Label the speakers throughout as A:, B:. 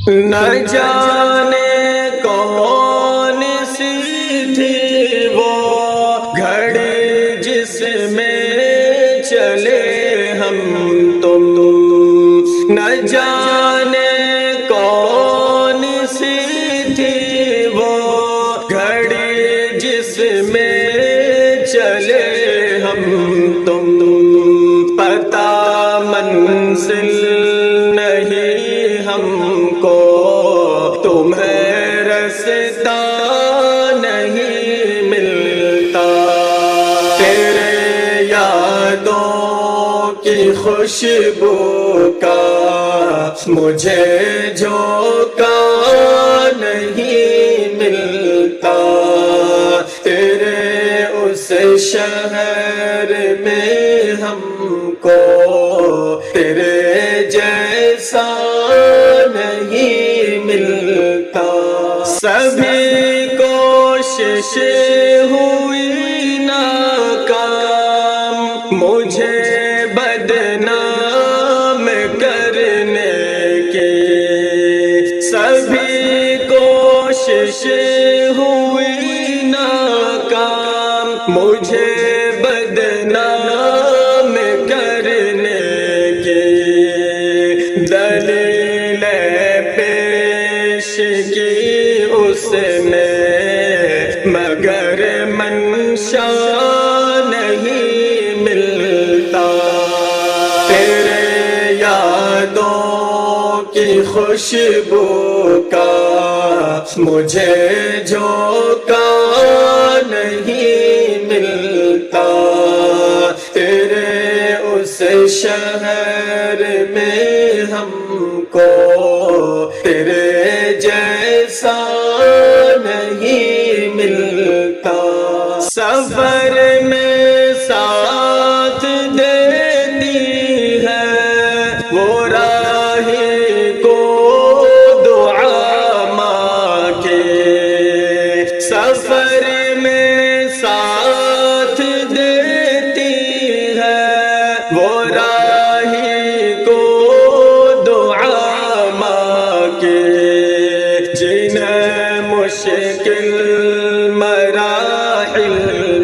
A: نہ جانے کون سی تھی وہ گھڑی جس میں چلے ہم تم، نہ جانے کون سی تھی وہ گھڑی جس میں چلے ہم تم، پتہ منزل نہیں ہم کو، تمہیں رستہ نہیں ملتا، تیرے یادوں کی خوشبو کا مجھے جھونکا نہیں ملتا، تیرے اس شہر میں ہم کو تیرے جیسا نہیں ملتا، سبھی کوشش ہوئی ناکام مجھے بدنام کرنے کی، سبھی کوشش ہوئی ناکام مجھے بدنام کرنے کی، دلیل پیش کی اس نے مگر منشا نہیں ملتا، تیرے یادوں کی خوشبو کا مجھے جھونکا نہیں ملتا، تیرے اس شہر میں ہم کو تیرے جیسا نہیں ملتا، سفر میں ساتھ دیتی ہے وہ راہی کو دعا ماں کے، سفر میں ساتھ دیتی ہے وہ راہی کو دعا ماں کے، جنہیں مشکل مراحل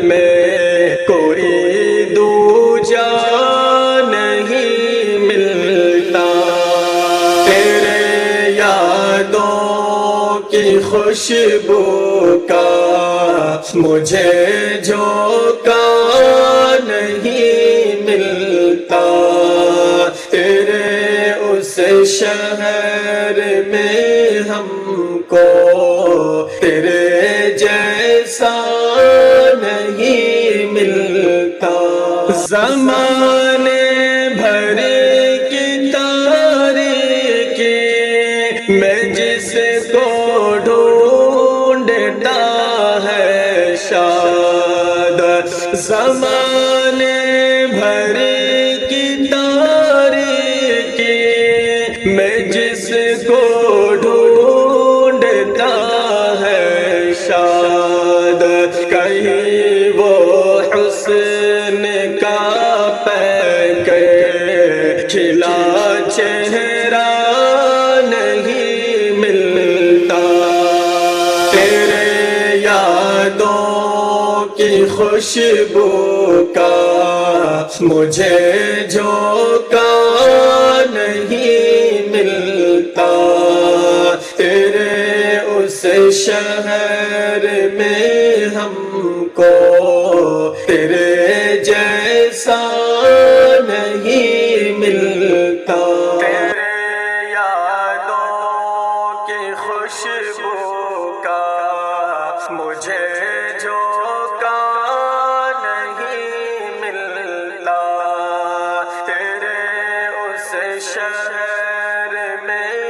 A: میں کوئی دوجا نہیں ملتا، تیرے یادوں کی خوشبو کا مجھے جھونکا نہیں ملتا، تیرے اس شہر میں ہم کو تیرے جیسا نہیں ملتا، زمانے بھر کی تاریکی میں جس کو ڈھونڈتا ہے شاد، زمانے بھر کی تاریکی میں جس کو ڈھونڈتا ہے شاد، کہیں وہ حسن کا پیکر کھلا چہرہ نہیں ملتا، تیرے یادوں کی خوشبو کا مجھے جھونکا نہیں ملتا، تیرے اس شہر میں ہم کو تیرے جیسا نہیں ملتا، تیرے یادوں کی خوشبو کا مجھے جھونکا نہیں ملتا، تیرے اس شہر میں